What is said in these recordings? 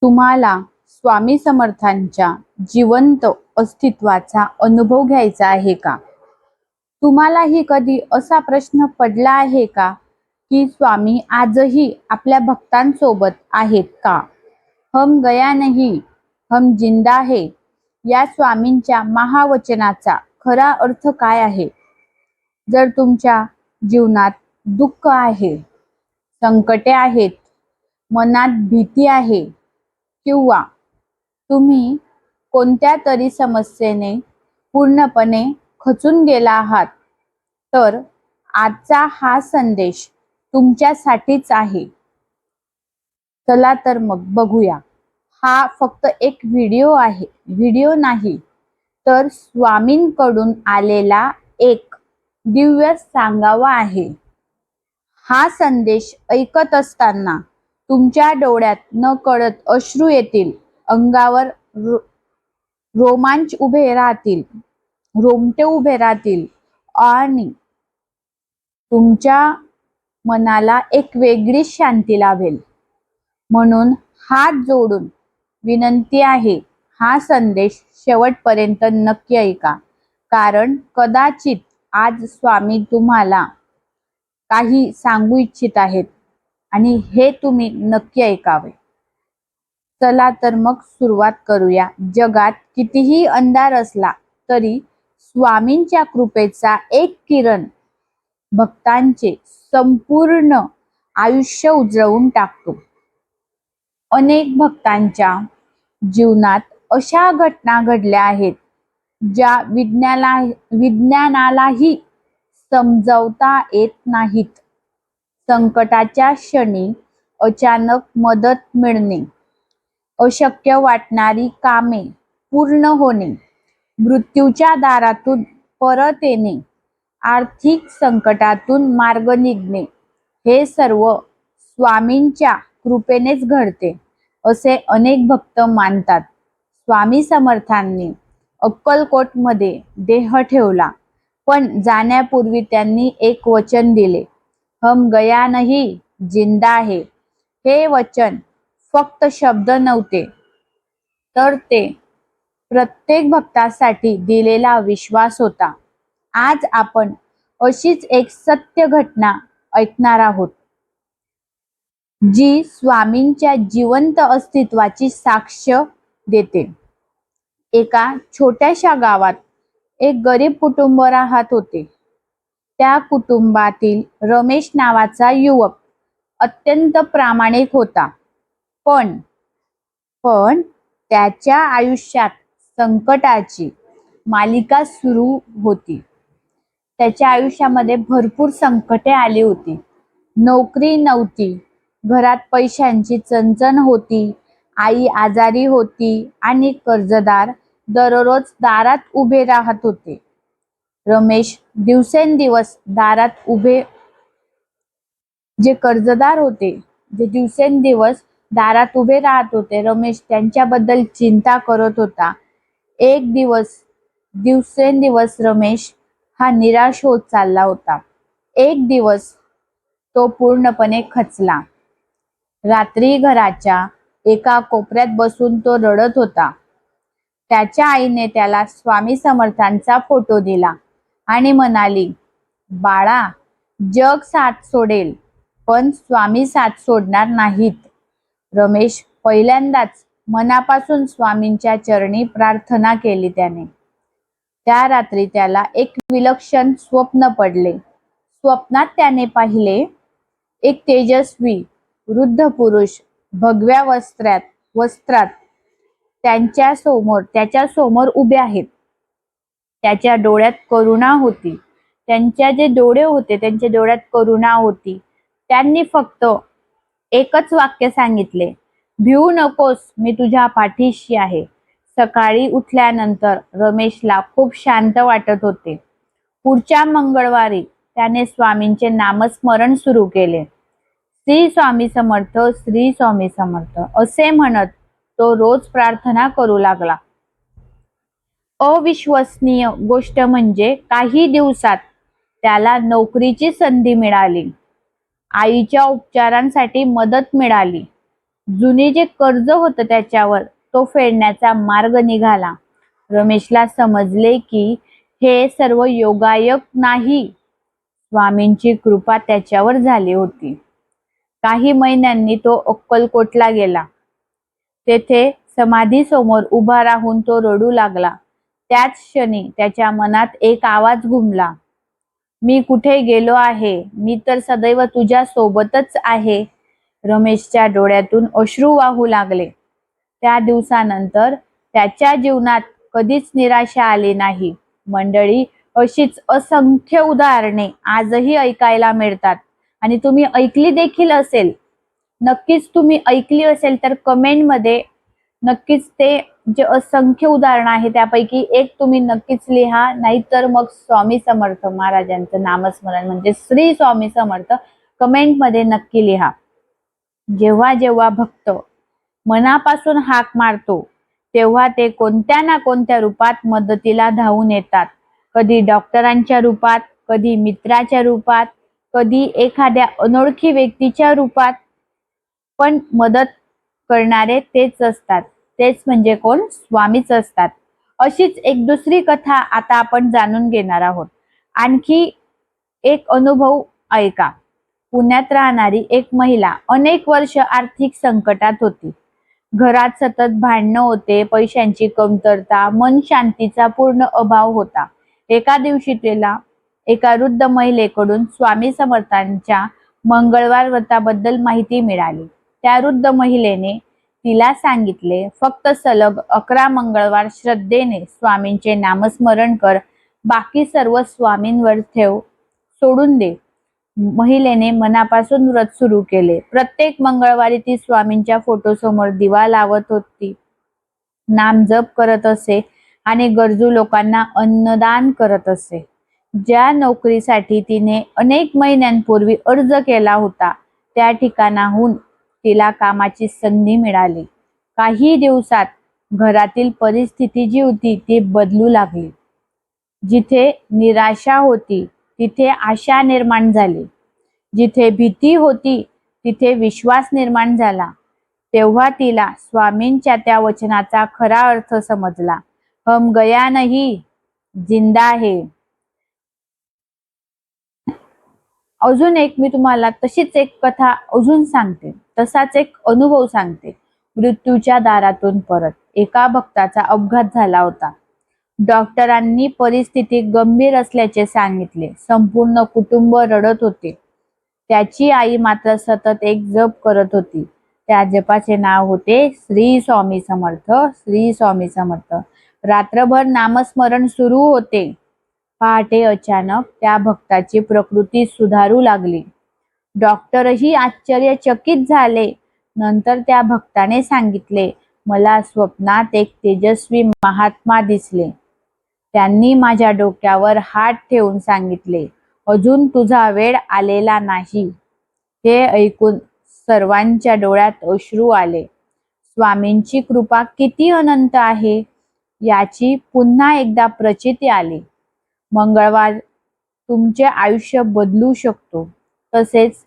तुम्हाला स्वामी समर्थांच्या जिवंत अस्तित्वाचा अनुभव घ्यायचा आहे का? तुम्हालाही कधी असा प्रश्न पडला आहे का, की स्वामी आजही आपल्या भक्तांसोबत आहेत का? हम गया नहीं, हम जिंदा है या स्वामींच्या महावचनाचा खरा अर्थ काय आहे? जर तुमच्या जीवनात दुःख आहे, संकटे आहेत, मनात भीती आहे किंवा तुम्ही कोणत्या तरी समस्येने पूर्णपणे खचून गेला आहात, तर आजचा हा संदेश तुमच्यासाठीच आहे. चला तर मग बघूया. हा फक्त एक व्हिडिओ नाही, तर स्वामींकडून आलेला एक दिव्य सांगावा आहे. हा संदेश ऐकत असताना तुमच्या डोळ्यात नकळत अश्रू येतील, अंगावर रोमांच उभे राहतील, रोमटे उभे राहतील आणि तुमच्या मनाला एक वेगळीच शांती लाभेल. म्हणून हात जोडून विनंती आहे, हा संदेश शेवटपर्यंत नक्की ऐका. कारण कदाचित आज स्वामी तुम्हाला काही सांगू इच्छित आहेत आणि हे तुम्ही नक्की ऐकावे. चला तर मग सुरुवात करूया. जगात कितीही अंधार असला तरी स्वामींच्या कृपेचा एक किरण भक्तांचे संपूर्ण आयुष्य उजळवून टाकतो. अनेक भक्तांच्या जीवनात अशा घटना घडल्या आहेत ज्या विज्ञानालाही समजावता येत नाहीत. संकटाच्या क्षणी अचानक मदत मिळणे, अशक्य वाटणारी कामे पूर्ण होणे, मृत्यूच्या दारातून परत येणे, आर्थिक संकटातून मार्ग निघणे, हे सर्व स्वामींच्या कृपेनेच घडते असे अनेक भक्त मानतात. स्वामी समर्थांनी अक्कलकोटमध्ये देह ठेवला, पण जाण्यापूर्वी त्यांनी एक वचन दिले, हम गया नहीं, जिंदा है. हे वचन फक्त शब्द नव्हते, तर ते प्रत्येक भक्तासाठी दिलेला विश्वास होता. आज आपण अशीच एक सत्य घटना ऐकणार आहोत, जी स्वामींच्या जिवंत अस्तित्वाची साक्ष देते. एका छोट्याशा गावात एक गरीब कुटुंब राहत होते. त्या कुटुंबातील रमेश नावाचा युवक अत्यंत प्रामाणिक होता. पण त्याच्या आयुष्यात संकटाची मालिका सुरू होती. त्याच्या आयुष्यामध्ये भरपूर संकटे आली होती. नोकरी नव्हती, घरात पैशांची चणचण होती, आई आजारी होती आणि कर्जदार दररोज दारात उभे राहत होते. रमेश दिवसेंदिवस दारात उभे जे कर्जदार होते, जे दिवसेंदिवस दारात उभे राहत होते, रमेश त्यांच्याबद्दल चिंता करत होता. एक दिवसेंदिवस रमेश हा निराश होत चालला होता. एक दिवस तो पूर्णपणे खचला. रात्री घराच्या एका कोपऱ्यात बसून तो रडत होता. त्याच्या आईने त्याला स्वामी समर्थांचा फोटो दिला आणि म्हणाली, बाळा, जग साथ सोडेल, पण स्वामी साथ सोडणार नाहीत. रमेश पहिल्यांदाच मनापासून स्वामींच्या चरणी प्रार्थना केली. त्याने त्या रात्री त्याला एक विलक्षण स्वप्न पडले. स्वप्नात त्याने पाहिले, एक तेजस्वी वृद्ध पुरुष भगव्या वस्त्रात त्याच्या समोर उभे आहेत. त्याच्या डोळ्यात करुणा होती. त्यांच्या जे डोळे होते, त्यांच्या डोळ्यात करुणा होती. त्यांनी फक्त एकच वाक्य सांगितले, भिवू नकोस, मी तुझ्या पाठीशी आहे. सकाळी उठल्यानंतर रमेशला खूप शांत वाटत होते. पुढच्या मंगळवारी त्याने स्वामींचे नामस्मरण सुरू केले. श्री स्वामी समर्थ, श्री स्वामी समर्थ असे म्हणत तो रोज प्रार्थना करू लागला. अविश्वसनीय गोष्ट म्हणजे काही दिवसात त्याला नोकरीची संधी मिळाली. आईच्या उपचारांसाठी मदत मिळाली. जुने जे कर्ज होतं त्याच्यावर तो फेडण्याचा मार्ग निघाला. रमेशला समजले की हे सर्व योगायोग नाही, स्वामींची कृपा त्याच्यावर झाली होती. काही महिन्यांनी तो अक्कलकोटला गेला. तेथे समाधीसमोर उभा राहून तो रडू लागला. त्याच क्षणी त्याच्या मनात एक आवाज घुमला, मी कुठे गेलो आहे? मी तर सदैव तुझ्या सोबतच आहे. रमेशच्या डोळ्यातून अश्रू वाहू लागले. त्या दिवसानंतर त्याच्या जीवनात कधीच निराशा आली नाही. मंडळी, अशीच असंख्य उदाहरणे आजही ऐकायला मिळतात आणि तुम्ही ऐकली देखील असेल. नक्कीच तुम्ही ऐकली असेल तर कमेंटमध्ये नक्कीच ते जे असंख्य उदाहरण आहे त्यापैकी एक तुम्ही नक्कीच लिहा. नाहीतर मग स्वामी समर्थ महाराजांचं नामस्मरण म्हणजे श्री स्वामी समर्थ कमेंटमध्ये नक्की लिहा. जेव्हा जेव्हा भक्त मनापासून हाक मारतो तेव्हा ते कोणत्या ना कोणत्या रूपात मदतीला धावून येतात. कधी डॉक्टरांच्या रूपात, कधी मित्राच्या रूपात, कधी एखाद्या अनोळखी व्यक्तीच्या रूपात, पण मदत करणारे तेच असतात. तेच म्हणजे कोण? स्वामीच असतात. अशीच एक दुसरी कथा आता आपण जाणून घेणार आहोत. आणखी एक अनुभव ऐका. पुण्यात राहणारी एक महिला अनेक वर्ष आर्थिक संकटात होती. घरात सतत भांडणं होते, पैशांची कमतरता, मन शांतीचा पूर्ण अभाव होता. एका दिवशी तिला एका वृद्ध महिलेकडून स्वामी समर्थांच्या मंगळवार व्रताबद्दल माहिती मिळाली. त्या वृद्ध महिलेने तिला सांगितले, फक्त सलग 11 मंगळवार श्रद्धेने स्वामींचे नामस्मरण कर, बाकी सर्व स्वामींवर ठेव, सोडून दे. महिलेने मनापासून व्रत सुरू केले. प्रत्येक मंगळवारी ती स्वामींच्या फोटोसमोर दिवा लावत होती, नाम जप करत असे आणि गरजू लोकांना अन्नदान करत असे. ज्या नोकरीसाठी तिने अनेक महिन्यांपूर्वी अर्ज केला होता त्या ठिकाणाहून तिला कामाची संधी मिळाली. काही दिवसात घरातील परिस्थिती जी होती ती बदलू लागली. जिथे निराशा होती तिथे आशा निर्माण झाली. जिथे भीती होती तिथे विश्वास निर्माण झाला. तेव्हा तिला स्वामींच्या त्या वचनाचा खरा अर्थ समजला, हम गया नहीं, जिंदा है. अजून एक मी तुम्हाला तशीच एक कथा अजून सांगते, तसाच एक अनुभव सांगते. मृत्यूच्या दारातून परत एका भक्ताचा अपघात झाला होता. डॉक्टरांनी परिस्थिती गंभीर असल्याचे सांगितले. संपूर्ण कुटुंब रडत होते. त्याची आई मात्र सतत एक जप करत होती. त्या जपाचे नाव होते श्री स्वामी समर्थ, श्री स्वामी समर्थ. रात्रभर नामस्मरण सुरू होते. पहाटे अचानक त्या भक्ताची प्रकृती सुधारू लागली. डॉक्टरही आश्चर्यचकित झाले. नंतर त्या भक्ताने सांगितले, मला स्वप्नात एक तेजस्वी महात्मा दिसले. त्यांनी माझ्या डोक्यावर हात ठेवून सांगितले, अजून तुझा वेळ आलेला नाही. हे ऐकून सर्वांच्या डोळ्यात अश्रू आले. स्वामींची कृपा किती अनंत आहे याची पुन्हा एकदा प्रचिती आली. मंगळवार तुमचे आयुष्य बदलू शकतो. तसेच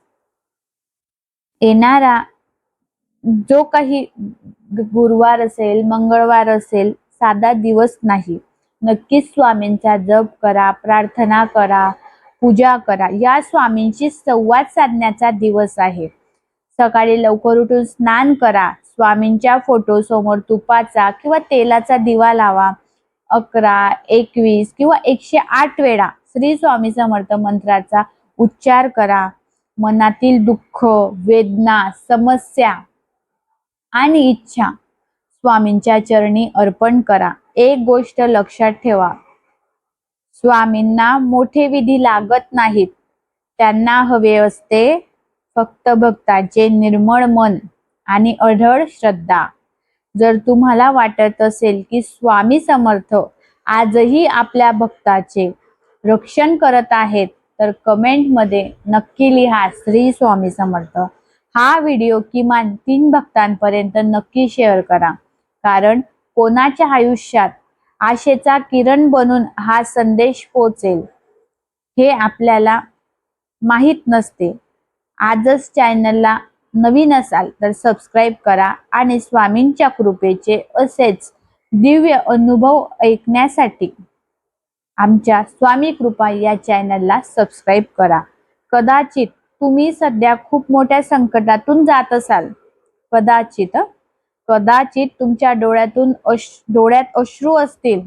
येणारा जो काही गुरुवार असेल, मंगळवार असेल, साधा दिवस नाही. नक्कीच स्वामींचा जप करा, प्रार्थना करा, पूजा करा. या स्वामींशी संवाद साधण्याचा दिवस आहे. सकाळी लवकर उठून स्नान करा. स्वामींच्या फोटो समोर तुपाचा किंवा तेलाचा दिवा लावा. 11, 21 किंवा 108 वेळा श्री स्वामी समर्थ मंत्राचा उच्चार करा. मनातील दुःख, वेदना, समस्या आणि इच्छा स्वामींच्या चरणी अर्पण करा. एक गोष्ट लक्षात ठेवा, स्वामींना मोठे विधी लागत नाहीत. त्यांना हवे असते फक्त भक्ताचे निर्मळ मन आणि अढळ श्रद्धा. जर तुम्हाला वाटत असेल की स्वामी समर्थ आजही आपल्या भक्ताचे रक्षण करत आहेत तर कमेंटमध्ये नक्की लिहा श्री स्वामी समर्थ. हा व्हिडिओ किमान 3 भक्तांपर्यंत नक्की शेअर करा, कारण कोणाच्या आयुष्यात आशेचा किरण बनून हा संदेश पोहोचेल हे आपल्याला माहीत नसते. आजच चॅनलला नवीन असाल तर सबस्क्राईब करा आणि स्वामींच्या कृपेचे असेच दिव्य अनुभव ऐकण्यासाठी आमच्या स्वामी कृपा या चॅनलला सबस्क्राईब करा. कदाचित तुम्ही सध्या खूप मोठ्या संकटातून जात असाल. कदाचित तुमच्या डोळ्यात अश्रू असतील.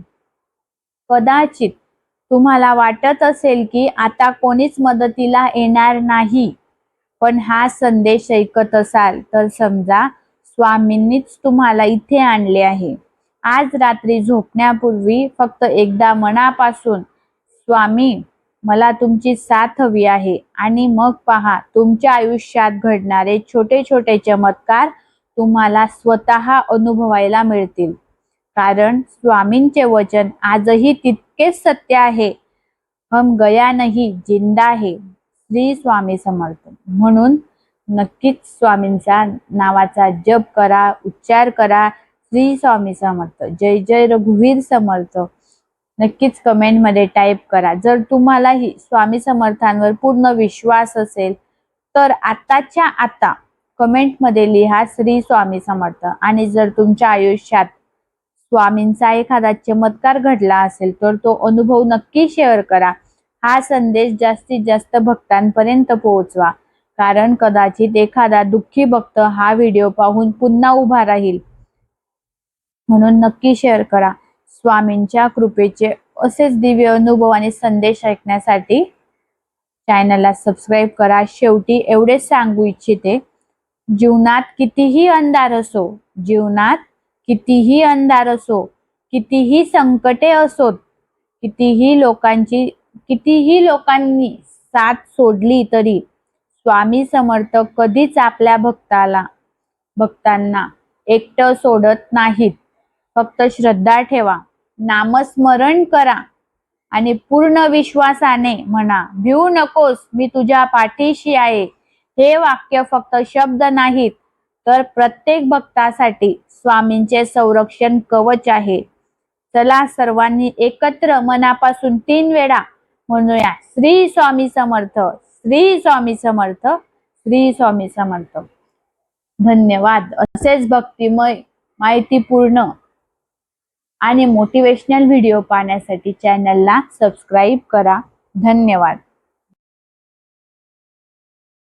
कदाचित तुम्हाला वाटत असेल की आता कोणीच मदतीला येणार नाही. पण हा संदेश ऐकत असाल तर समजा स्वामींनीच तुम्हाला इथे आणले आहे. आज रात्री झोपण्यापूर्वी फक्त एकदा मनापासून स्वामी मला तुमची साथ हवी आहे आणि मग पहा तुमच्या आयुष्यात घडणारे छोटे छोटे चमत्कार तुम्हाला स्वतः अनुभवायला मिळतील. कारण स्वामींचे वचन आजही तितकेच सत्य आहे. हम गया नहीं जिंदा है. श्री स्वामी समर्थ. म्हणून नक्कीच स्वामींचा नावाचा जप करा, उच्चार करा. श्री स्वामी समर्थ. जय जय रघुवीर समर्थ नक्कीच कमेंटमध्ये टाईप करा. जर तुम्हालाही स्वामी समर्थांवर पूर्ण विश्वास असेल तर आताच्या आता कमेंटमध्ये लिहा श्री स्वामी समर्थ. आणि जर तुमच्या आयुष्यात स्वामींचा एखादा चमत्कार घडला असेल तर तो अनुभव नक्की शेअर करा. हा संदेश जास्तीत जास्त भक्तांपर्यंत पोहोचवा. कारण कदाचित एखादा दुःखी भक्त हा व्हिडिओ पाहून पुन्हा उभा राहील. म्हणून नक्की शेअर करा. स्वामींच्या कृपेचे असेच दिव्य अनुभव आणि संदेश ऐकण्यासाठी चॅनलला सबस्क्राईब करा. शेवटी एवढेच सांगू इच्छिते, जीवनात कितीही अंधार असो, कितीही संकटे असोत, कितीही लोकांनी साथ सोडली तरी स्वामी समर्थ कधीच आपल्या भक्तांना एकटं सोडत नाहीत. फक्त श्रद्धा ठेवा, नामस्मरण करा आणि पूर्ण विश्वासाने म्हणा, भिवू नकोस, मी तुझ्या पाठीशी आहे. हे वाक्य फक्त शब्द नाहीत तर प्रत्येक भक्तासाठी स्वामींचे संरक्षण कवच आहे. चला सर्वांनी एकत्र मनापासून 3 वेळा म्हणूया, श्री स्वामी समर्थ, श्री स्वामी समर्थ, श्री स्वामी समर्थ. धन्यवाद. असेच भक्तिमय, माहितीपूर्ण आणि मोटिवेशनल व्हिडिओ पाहण्यासाठी चॅनलला सबस्क्राईब करा. धन्यवाद.